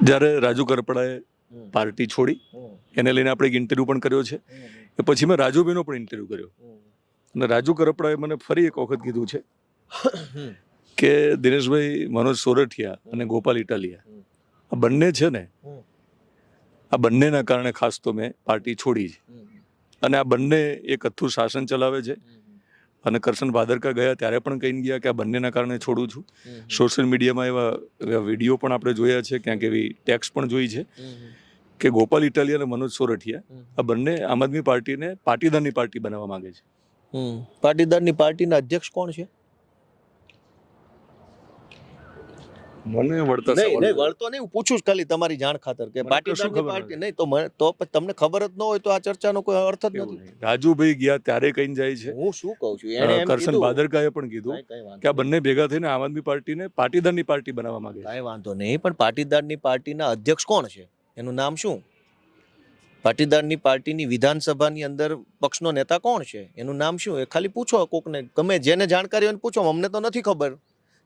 જ્યારે રાજુ કરપડાએ પાર્ટી છોડી એને લઈને આપણે એક ઇન્ટરવ્યૂ પણ કર્યો છે. એ પછી મેં રાજુભાઈનો પણ ઇન્ટરવ્યૂ કર્યો અને રાજુ કરપડાએ મને ફરી એક વખત કીધું છે કે દિનેશભાઈ, મનોજ સોરઠિયા અને ગોપાલ ઇટાલિયા આ બંને છે ને, આ બંનેના કારણે ખાસ તો મેં પાર્ટી છોડી છે. અને આ બંને એક અથ્થું શાસન ચલાવે છે અને કરશન ભાદરકા ગયા ત્યારે પણ કહીને ગયા કે આ બંનેના કારણે છોડું છું. સોશિયલ મીડિયામાં એવા વિડીયો પણ આપણે જોયા છે, ક્યાંક એવી ટેક્સ્ટ પણ જોઈ છે કે ગોપાલ ઇટાલિયા અને મનોજ સોરઠિયા આ બંને આમ આદમી પાર્ટીને પાટીદારની પાર્ટી બનાવવા માંગે છે. પાટીદારની પાર્ટીના અધ્યક્ષ કોણ છે? મને વળતા નહીં, વળતો નહીં, હું પૂછું છું ખાલી તમારી જાણ ખાતર કે પાટીદારની પાર્ટી નહીં તો તમને ખબર જ ન હોય તો આ ચર્ચાનો કોઈ અર્થ જ નથી. રાજુભાઈ ગયા ત્યારે કહીને જાય છે. હું શું કહું છું, એને એમ કરશન કીધું ભાદરકાએ પણ કીધું કે આ બંને ભેગા થઈને આમ આદમી પાર્ટીને પાટીદારની પાર્ટી બનાવવા માંગે છે. કાંઈ વાંધો નહીં, પણ પાટીદારની પાર્ટીના અધ્યક્ષ કોણ છે? એનું નામ શું? પાટીદારની પાર્ટીની વિધાનસભાની અંદર પક્ષનો નેતા કોણ છે? એનું નામ શું? એ ખાલી પૂછો કોકને, ગમે જેને જાણકારી હોય પૂછો. અમને તો નથી ખબર.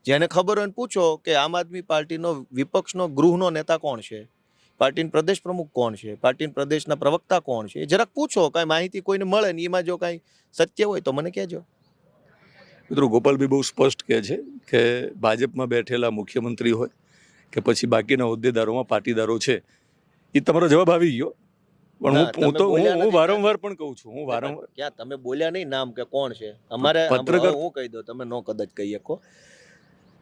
જેને ખબર હોય પૂછો કે આમ આદમી પાર્ટીનો વિપક્ષનો ગૃહનો નેતા કોણ છે, પાર્ટીના પ્રદેશ પ્રમુખ કોણ છે, પાર્ટીના પ્રદેશના પ્રવક્તા કોણ છે, જરાક પૂછો. કાંઈ માહિતી કોઈને મળે ને એમાં જો કાંઈ સત્ય હોય તો મને કહેજો. મિત્રો, ગોપાલભાઈ બહુ સ્પષ્ટ કહે છે કે ભાજપમાં બેઠેલા મુખ્યમંત્રી હોય કે પછી બાકીના હોદ્દેદારોમાં પાટીદારો છે. એ તમારો જવાબ આવી ગયો, પણ હું વારંવાર પણ કહું છું, હું વારંવાર ક્યાં તમે બોલ્યા નહીં નામ કે કોણ છે. અમારે પત્રકાર હું કહી દઉં, તમે નો કદાચ કહી શકો.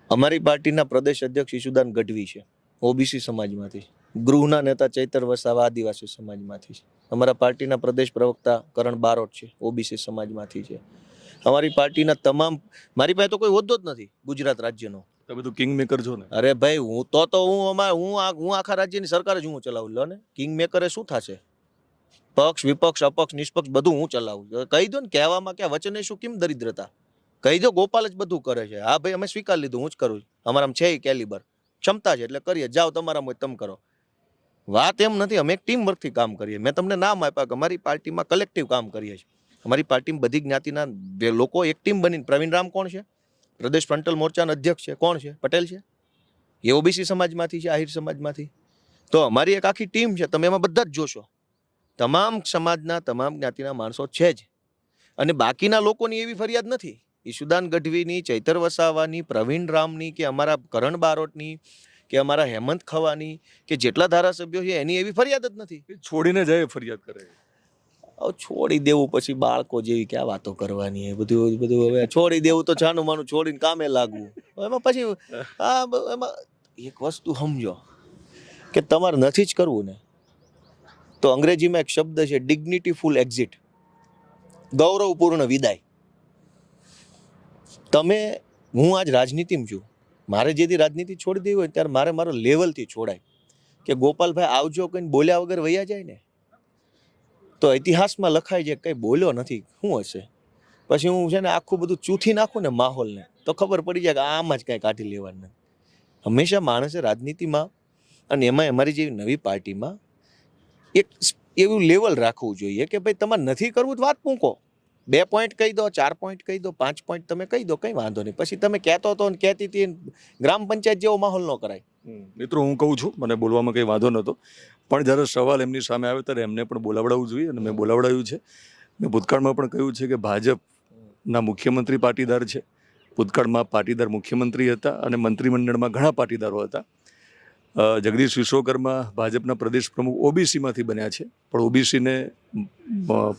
અમારી પાર્ટીના પ્રદેશ અધ્યક્ષ ઈશુદાન ગઢવી છે, ઓબીસી સમાજમાંથી. ગૃહના નેતા ચૈતર વસાવા આદિવાસી સમાજમાંથી છે. અમારા પાર્ટીના પ્રદેશ પ્રવક્તા કરણ બારોટ છે, ઓબીસી સમાજમાંથી છે. અમારી પાર્ટીના તમામ, મારી પાસે તો કોઈ હોદ્દો જ નથી ગુજરાત રાજ્યનો. તમે તો કિંગ મેકર છો ને. અરે ભાઈ, હું આખા રાજ્યની સરકાર જ હું ચલાવું. લો ને, કિંગ મેકરે શું થશે? પક્ષ વિપક્ષ અપક્ષ નિષ્પક્ષ બધું હું ચલાવું. કહી દો ને, કહેવામાં ક્યાં વચને શું, કેમ દરિદ્રતા? કહી દો, ગોપાલ જ બધું કરે છે. હા ભાઈ, અમે સ્વીકાર લીધું, હું જ કરું છું. અમારામાં છે કેલિબર, ક્ષમતા છે એટલે કરીએ. જાઓ, તમારામાં હોય તમે કરો. વાત એમ નથી, અમે એક ટીમ વર્કથી કામ કરીએ. મેં તમને નામ આપ્યા કે અમારી પાર્ટીમાં કલેક્ટિવ કામ કરીએ છીએ. અમારી પાર્ટીમાં બધી જ્ઞાતિના લોકો એક ટીમ બનીને. પ્રવીણ રામ કોણ છે? પ્રદેશ ફ્રન્ટલ મોરચાના અધ્યક્ષ છે. કોણ છે? પટેલ છે. એ ઓબીસી સમાજમાંથી છે, આહિર સમાજમાંથી. તો અમારી એક આખી ટીમ છે, તમે એમાં બધા જ જોશો. તમામ સમાજના તમામ જ્ઞાતિના માણસો છે જ. અને બાકીના લોકોની એવી ફરિયાદ નથી. ઈશુદાન ગઢવીની, ચૈતર વસાવાની, પ્રવીણ રામની કે અમારા કરણ બારોટની કે અમારા હેમંત ખવાની કે જેટલા ધારાસભ્યો છે એની એવી ફરિયાદ જ નથી. છોડીને જાય ફરિયાદ કરે. છોડી દેવું પછી બાળકો જેવી ક્યાં વાતો કરવાની? બધું હવે છોડી દેવું તો છાનું માનું છોડીને કામે લાગવું. એમાં પછી એમાં એક વસ્તુ સમજો કે તમારે નથી જ કરવું ને, તો અંગ્રેજીમાં એક શબ્દ છે, ડિગ્નિટીફુલ એક્ઝિટ, ગૌરવપૂર્ણ વિદાય. હું આજ રાજનીતિમાં છું. મારે જેથી રાજનીતિ છોડી દેવી હોય ત્યારે મારે મારો લેવલથી છોડાય. કે ગોપાલભાઈ આવજો કહીને બોલ્યા વગર વૈયા જાય ને તો ઇતિહાસમાં લખાય છે કંઈ બોલ્યો નથી, શું હશે? પછી હું છે ને આખું બધું ચૂથી નાખું ને માહોલને, તો ખબર પડી જાય કે આમાં જ કાંઈ કાઢી લેવાનું નથી. હંમેશા માણસે રાજનીતિમાં અને એમાં અમારી જેવી નવી પાર્ટીમાં એક એવું લેવલ રાખવું જોઈએ કે ભાઈ તમારે નથી કરવું તો વાત મૂકો. 2 પોઈન્ટ કહી દો, 4 પોઈન્ટ કહી દો, 5 પોઈન્ટ તમે કહી દો, કંઈ વાંધો નહીં. પછી તમે કહેતો હતો ને કહેતી હતી, ગ્રામ પંચાયત જેવો માહોલ ન કરાય. મિત્રો, હું કહું છું, મને બોલવામાં કંઈ વાંધો નહોતો, પણ જ્યારે સવાલ એમની સામે આવે ત્યારે એમને પણ બોલાવડાવવું જોઈએ અને મેં બોલાવડાવ્યું છે. મેં ભૂતકાળમાં પણ કહ્યું છે કે ભાજપના મુખ્યમંત્રી પાટીદાર છે. ભૂતકાળમાં પાટીદાર મુખ્યમંત્રી હતા અને મંત્રીમંડળમાં ઘણા પાટીદારો હતા. જગદીશ વિશ્વકર્મા ભાજપના પ્રદેશ પ્રમુખ ઓબીસીમાંથી બન્યા છે, પણ ઓબીસીને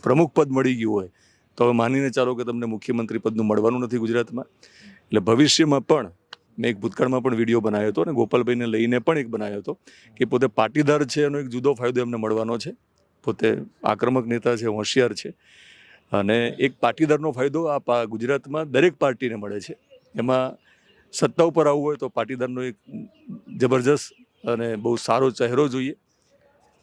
પ્રમુખ પદ મળી ગયું હોય તો હવે માનીને ચાલો કે તમને મુખ્યમંત્રી પદનું મળવાનું નથી ગુજરાતમાં. એટલે ભવિષ્યમાં પણ મેં એક ભૂતકાળમાં પણ વિડીયો બનાવ્યો હતો અને ગોપાલભાઈને લઈને પણ એક બનાવ્યો હતો કે પોતે પાટીદાર છે, એનો એક જુદો ફાયદો એમને મળવાનો છે. પોતે આક્રમક નેતા છે, હોશિયાર છે, અને એક પાટીદારનો ફાયદો આ ગુજરાતમાં દરેક પાર્ટીને મળે છે. એમાં સત્તા ઉપર આવવું હોય તો પાટીદારનો એક જબરજસ્ત અને બહુ સારો ચહેરો જોઈએ.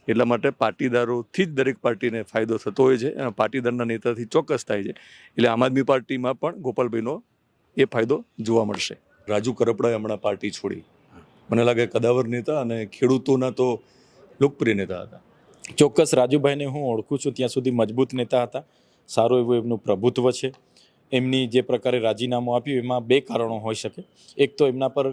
એટલા માટે પાટીદારોથી જ દરેક પાર્ટીને ફાયદો થતો હોય છે અને પાટીદારના નેતાથી ચોક્કસ થાય છે. એટલે આમ આદમી પાર્ટીમાં પણ ગોપાલભાઈનો એ ફાયદો જોવા મળશે. રાજુ કરપડાએ હમણાં પાર્ટી છોડી. મને લાગે કદાવર નેતા અને ખેડૂતોના તો લોકપ્રિય નેતા હતા. ચોક્કસ રાજુભાઈને હું ઓળખું છું ત્યાં સુધી મજબૂત નેતા હતા. સારું એવું એમનું પ્રભુત્વ છે. એમની જે પ્રકારે રાજીનામું આપ્યું એમાં 2 કારણો હોઈ શકે. એક તો એમના પર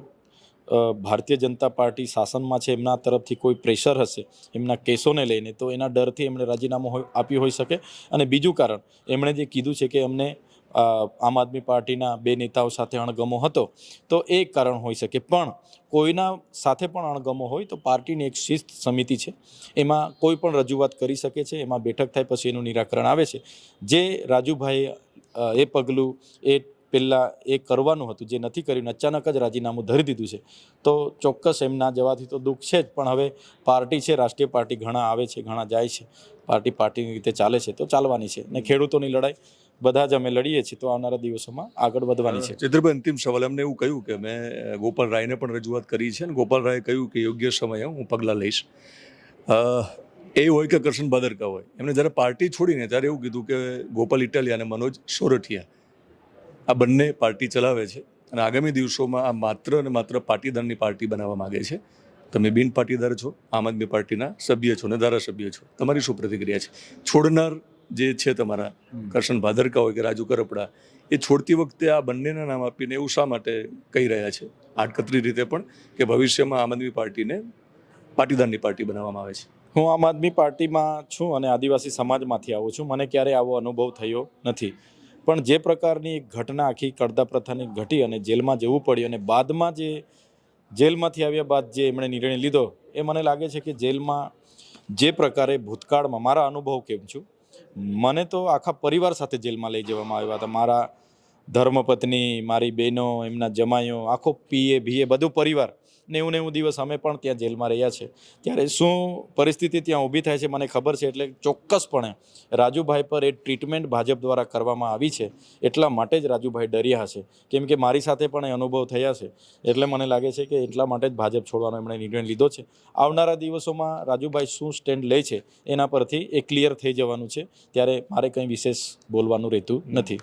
ભારતીય જનતા પાર્ટી શાસનમાં છે એમના તરફથી કોઈ પ્રેશર હશે એમના કેસોને લઈને, તો એના ડરથી એમણે રાજીનામું આપ્યું હોઈ શકે. અને બીજું કારણ એમણે જે કીધું છે કે અમને આમ આદમી પાર્ટીના 2 નેતાઓ સાથે અણગમો હતો, તો એ એક કારણ હોઈ શકે. પણ કોઈના સાથે પણ અણગમો હોય તો પાર્ટીની એક શિસ્ત સમિતિ છે, એમાં કોઈ પણ રજૂઆત કરી શકે છે, એમાં બેઠક થાય પછી એનું નિરાકરણ આવે છે. જે રાજુભાઈ એ પગલું એ પહેલાં એ કરવાનું હતું, જે નથી કર્યું, અચાનક જ રાજીનામું ધરી દીધું છે, તો ચોક્કસ એમના જવાથી તો દુઃખ છે જ. પણ હવે પાર્ટી છે, રાષ્ટ્રીય પાર્ટી, ઘણા આવે છે ઘણા જાય છે, પાર્ટીની રીતે ચાલે છે તો ચાલવાની છે. ને ખેડૂતોની લડાઈ બધા જ અમે લડીએ છીએ, તો આવનારા દિવસોમાં આગળ વધવાની છે. ચિત્રભાઈ, અંતિમ સવાલ. એમને એવું કહ્યું કે મેં ગોપાલ રાયને પણ રજૂઆત કરી છે, અને ગોપાલ રાયે કહ્યું કે યોગ્ય સમયે હું પગલાં લઈશ. એ હોય કે કરશન ભાદરકા હોય, એમને જ્યારે પાર્ટી છોડીને ત્યારે એવું કીધું કે ગોપાલ ઇટાલિયા અને મનોજ સોરઠિયા આ બંને પાર્ટી ચલાવે છે, અને આગામી દિવસોમાં આ માત્ર અને માત્ર પાટીદારની પાર્ટી બનાવવા માગે છે. તમે બિન પાટીદાર છો, આમ આદમી પાર્ટીના સભ્ય છો અને ધારાસભ્ય છો, તમારી શું પ્રતિક્રિયા છે? છોડનાર જે છે તમારા કરશન ભાદરકા હોય કે રાજુ કરપડા, એ છોડતી વખતે આ બંનેના નામ આપીને એવું શા માટે કહી રહ્યા છે આડકતરી રીતે પણ, કે ભવિષ્યમાં આમ આદમી પાર્ટીને પાટીદારની પાર્ટી બનાવવામાં આવે છે? હું આમ આદમી પાર્ટીમાં છું અને આદિવાસી સમાજમાંથી આવું છું. મને ક્યારેય આવો અનુભવ થયો નથી. પણ જે પ્રકારની ઘટના આખી કડદા પ્રથાની ઘટી અને જેલમાં જવું પડ્યું, અને બાદમાં જે જેલમાંથી આવ્યા બાદ જે એમણે નિર્ણય લીધો, એ મને લાગે છે કે જેલમાં જે પ્રકારે ભૂતકાળમાં મારા અનુભવ કેમ છું, મને તો આખા પરિવાર સાથે જેલમાં લઈ જવામાં આવ્યા હતા. મારા ધર્મપત્ની, મારી બહેનો, એમના જમાઈઓ, આખો પીએ ભીએ બધું પરિવાર 90 દિવસ અમે પણ ત્યાં જેલમાં રહ્યા છે. ત્યારે શું પરિસ્થિતિ ત્યાં ઊભી થાય છે મને ખબર છે. એટલે ચોક્કસપણે રાજુભાઈ પર એ ટ્રીટમેન્ટ ભાજપ દ્વારા કરવામાં આવી છે, એટલા માટે જ રાજુભાઈ ડર્યા હશે, કેમ કે મારી સાથે પણ એ અનુભવ થયા છે. એટલે મને લાગે છે કે એટલા માટે જ ભાજપ છોડવાનો એમણે નિર્ણય લીધો છે. આવનારા દિવસોમાં રાજુભાઈ શું સ્ટેન્ડ લે છે એના પરથી એ ક્લિયર થઈ જવાનું છે. ત્યારે મારે કંઈ વિશેષ બોલવાનું રહેતું નથી.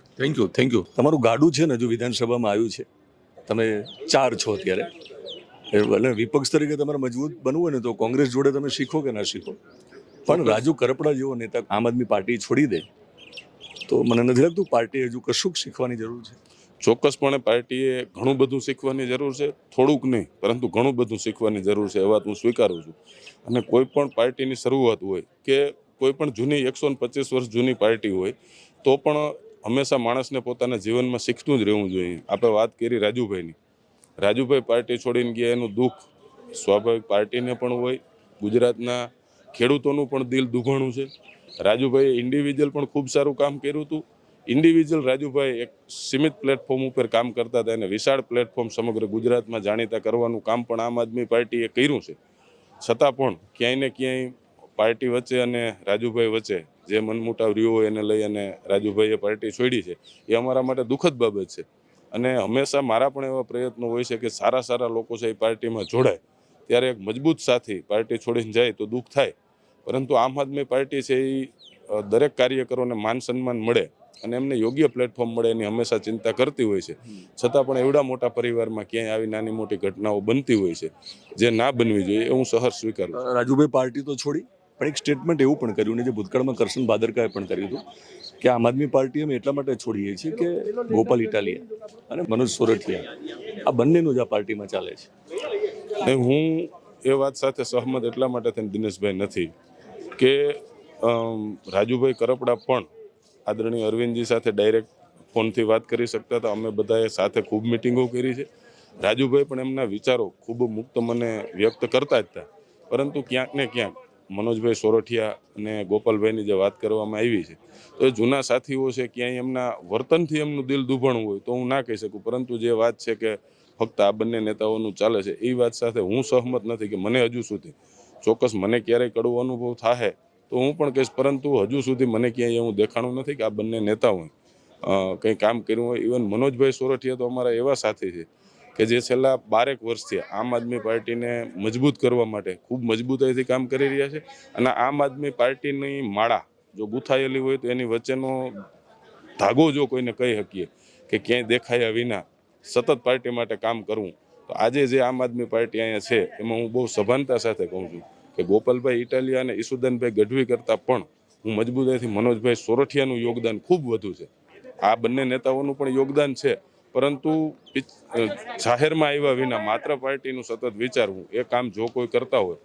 Thank you. તમારું ગાડું છે ને હજુ વિધાનસભામાં આવ્યું છે, તમે 4 છો અત્યારે, એટલે વિપક્ષ તરીકે તમારે મજબૂત બનવું હોય ને તો કોંગ્રેસ જોડે તમે શીખો કે ના શીખો, પણ રાજુ કરપડા જેવો નેતા આમ આદમી પાર્ટી છોડી દે તો મને નથી લાગતું પાર્ટી હજુ કશુંક શીખવાની જરૂર છે. ચોક્કસપણે પાર્ટીએ ઘણું બધું શીખવાની જરૂર છે. થોડુંક નહીં પરંતુ ઘણું બધું શીખવાની જરૂર છે, એ વાત હું સ્વીકારું છું. અને કોઈ પણ પાર્ટીની શરૂઆત હોય કે કોઈ પણ જૂની 125 વર્ષ જૂની પાર્ટી હોય તો પણ હંમેશા માણસને પોતાના જીવનમાં શીખતું જ રહેવું જોઈએ. આપણે વાત કરી રાજુભાઈની, રાજુભાઈ પાર્ટી છોડીને ગયા એનું દુઃખ સ્વાભાવિક પાર્ટીને પણ હોય, ગુજરાતના ખેડૂતોનું પણ દિલ દુભાણું છે. રાજુભાઈએ ઇન્ડિવિજ્યુઅલ પણ ખૂબ સારું કામ કર્યું હતું. ઇન્ડિવિજ્યુઅલ રાજુભાઈ એક સીમિત પ્લેટફોર્મ ઉપર કામ કરતા હતા, એને વિશાળ પ્લેટફોર્મ સમગ્ર ગુજરાતમાં જાણીતા કરવાનું કામ પણ આમ આદમી પાર્ટીએ કર્યું છે. છતાં પણ ક્યાંય ને ક્યાંય પાર્ટી વચ્ચે અને રાજુભાઈ વચ્ચે જે મનમુટાવ રહ્યો હોય એને લઈ અને રાજુભાઈએ પાર્ટી છોડી છે, એ અમારા માટે દુઃખદ બાબત છે. અને હંમેશા મારા પણ એવા પ્રયત્નો હોય છે કે સારા લોકો છે એ પાર્ટીમાં જોડાય. ત્યારે એક મજબૂત સાથી પાર્ટી છોડીને જાય તો દુઃખ થાય, પરંતુ આમ આદમી પાર્ટી છે એ દરેક કાર્યકરોને માન સન્માન મળે અને એમને યોગ્ય પ્લેટફોર્મ મળે એની હંમેશા ચિંતા કરતી હોય છે. છતાં પણ એવડા મોટા પરિવારમાં ક્યાંય આવી નાની મોટી ઘટનાઓ બનતી હોય છે જે ના બનવી જોઈએ, એ હું સહર્ષ સ્વીકારું છું. રાજુભાઈ પાર્ટી તો છોડી, પણ એક સ્ટેટમેન્ટ એવું પણ કર્યું ને જે ભૂતકાળમાં કરશન ભાદરકાએ પણ કર્યું હતું કે આમ આદમી પાર્ટી અમે એટલા માટે છોડીએ છીએ કે ગોપાલ ઇટાલિયા અને મનોજ સોરઠિયા આ બંનેનું જ આ પાર્ટીમાં ચાલે છે. અને હું એ વાત સાથે સહમત એટલા માટે થઈને દિનેશભાઈ નથી કે રાજુભાઈ કરપડા પણ આદરણીય અરવિંદજી સાથે ડાયરેક્ટ ફોનથી વાત કરી શકતા હતા. અમે બધાએ સાથે ખૂબ મિટિંગો કરી છે. રાજુભાઈ પણ એમના વિચારો ખૂબ મુક્ત મને વ્યક્ત કરતા જ હતા, પરંતુ ક્યાંક ને ક્યાંક મનોજભાઈ સોરઠિયા અને ગોપાલભાઈની જે વાત કરવામાં આવી છે, તો એ જૂના સાથીઓ છે, ક્યાંય એમના વર્તનથી એમનું દિલ દુભાણું હોય તો હું ના કહી શકું. પરંતુ જે વાત છે કે ફક્ત આ બંને નેતાઓનું ચાલે છે, એ વાત સાથે હું સહમત નથી. કે મને હજુ સુધી ચોક્કસ મને ક્યારેય કડવો અનુભવ થાય તો હું પણ કહીશ, પરંતુ હજુ સુધી મને ક્યાંય એવું દેખાણું નથી કે આ બંને નેતાઓએ કંઈ કામ કર્યું હોય. ઇવન મનોજભાઈ સોરઠિયા તો અમારા એવા સાથી છે કે જે છેલ્લા 12 વર્ષથી આમ આદમી પાર્ટીને મજબૂત કરવા માટે ખૂબ મજબૂતાઈથી કામ કરી રહ્યા છે. અને આમ આદમી પાર્ટીની માળા જો ગૂંથાયેલી હોય તો એની વચ્ચેનો ધાગો જો કોઈને કહી શકીએ કે ક્યાંય દેખાયા વિના સતત પાર્ટી માટે કામ કરવું, તો આજે જે આમ આદમી પાર્ટી અહીંયા છે એમાં હું બહુ સભાનતા સાથે કહું છું કે ગોપાલભાઈ ઇટાલિયા અને ઈસુદાનભાઈ ગઢવી કરતાં પણ હું મજબૂતાઈથી મનોજભાઈ સોરઠિયાનું યોગદાન ખૂબ વધુ છે. આ બંને નેતાઓનું પણ યોગદાન છે, પરંતુ જાહેરમાં આવ્યા વિના માત્ર પાર્ટીનું સતત વિચારવું એ કામ જો કોઈ કરતા હોય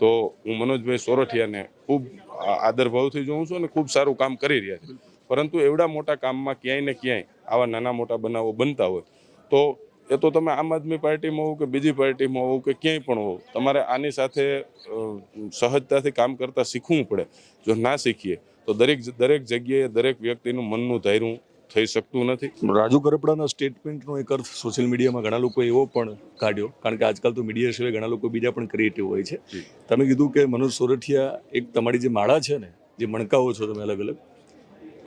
તો હું મનોજભાઈ સોરઠિયાને ખૂબ આદરભાવથી જોઉં છું અને ખૂબ સારું કામ કરી રહ્યા છે. પરંતુ એવડા મોટા કામમાં ક્યાંય ને ક્યાંય આવા નાના મોટા બનાવો બનતા હોય તો એ તો તમે આમ આદમી પાર્ટીમાં હોવ કે બીજી પાર્ટીમાં હોવ કે ક્યાંય પણ હોવ, તમારે આની સાથે સહજતાથી કામ કરતા શીખવું પડે. જો ના શીખીએ તો દરેક જગ્યાએ દરેક વ્યક્તિનું મનનું ધાર્યું થઈ શકતું નથી. રાજુ કરપડાના સ્ટેટમેન્ટનો એક અર્થ સોશિયલ મીડિયામાં ઘણા લોકો એવો પણ કાઢ્યો, કારણ કે આજકાલ તો મીડિયા સિવાય ઘણા લોકો બીજા પણ ક્રિએટિવ હોય છે. તમે કીધું કે મનોજ સોરઠિયા એક તમારી જે માળા છે ને, જે મણકાઓ છો તમે અલગ અલગ,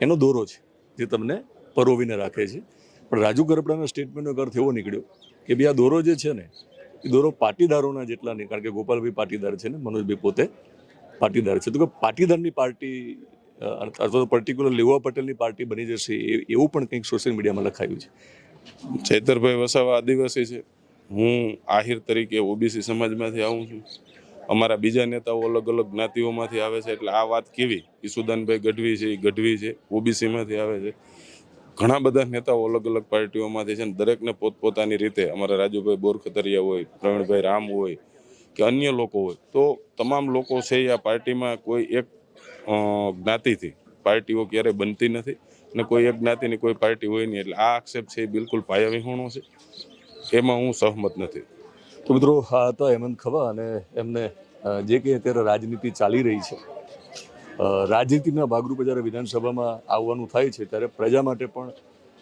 એનો દોરો છે જે તમને પરોવીને રાખે છે. પણ રાજુ કરપડાના સ્ટેટમેન્ટનો એક અર્થ એવો નીકળ્યો કે ભાઈ આ દોરો જે છે ને એ દોરો પાટીદારોના જેટલા નહીં, કારણ કે ગોપાલભાઈ પાટીદાર છે ને મનોજભાઈ પોતે પાટીદાર છે, તો કે પાટીદારની પાર્ટી અથવા તો પર્ટિક્યુલર લેવા પટેલની પાર્ટી બની જશે એવું પણ કંઈક સોશિયલ મીડિયામાં લખાયું છે. ચૈતરભાઈ વસાવા આદિવાસી છે, હું આહિર તરીકે ઓબીસી સમાજમાંથી આવું છું. અમારા બીજા નેતાઓ અલગ અલગ જ્ઞાતિઓમાંથી આવે છે, એટલે આ વાત કેવી ઈસુદાનભાઈ ગઢવી છે, એ ગઢવી છે, ઓબીસીમાંથી આવે છે. ઘણા બધા નેતાઓ અલગ અલગ પાર્ટીઓમાંથી છે ને દરેકને પોતપોતાની રીતે, અમારા રાજુભાઈ બોરખતરિયા હોય, પ્રવીણભાઈ રામ હોય કે અન્ય લોકો હોય, તો તમામ લોકો છે આ પાર્ટીમાં કોઈ એક જ્ઞાતિથી પાર્ટીઓ ક્યારેય બનતી નથી અને કોઈ એક જ્ઞાતિની કોઈ પાર્ટી હોય નહીં. એટલે આ આક્ષેપ છે એ બિલકુલ પાયાવિહોણો છે, એમાં હું સહમત નથી. તો મિત્રો આ હતા હેમંત ખવા, અને એમને જે કંઈ અત્યારે રાજનીતિ ચાલી રહી છે, રાજનીતિના ભાગરૂપે જ્યારે વિધાનસભામાં આવવાનું થાય છે ત્યારે પ્રજા માટે પણ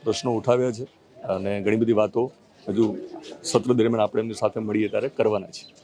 પ્રશ્નો ઉઠાવ્યા છે અને ઘણી બધી વાતો હજુ સત્ર દરમિયાન આપણે એમની સાથે મળીએ ત્યારે કરવાના છે.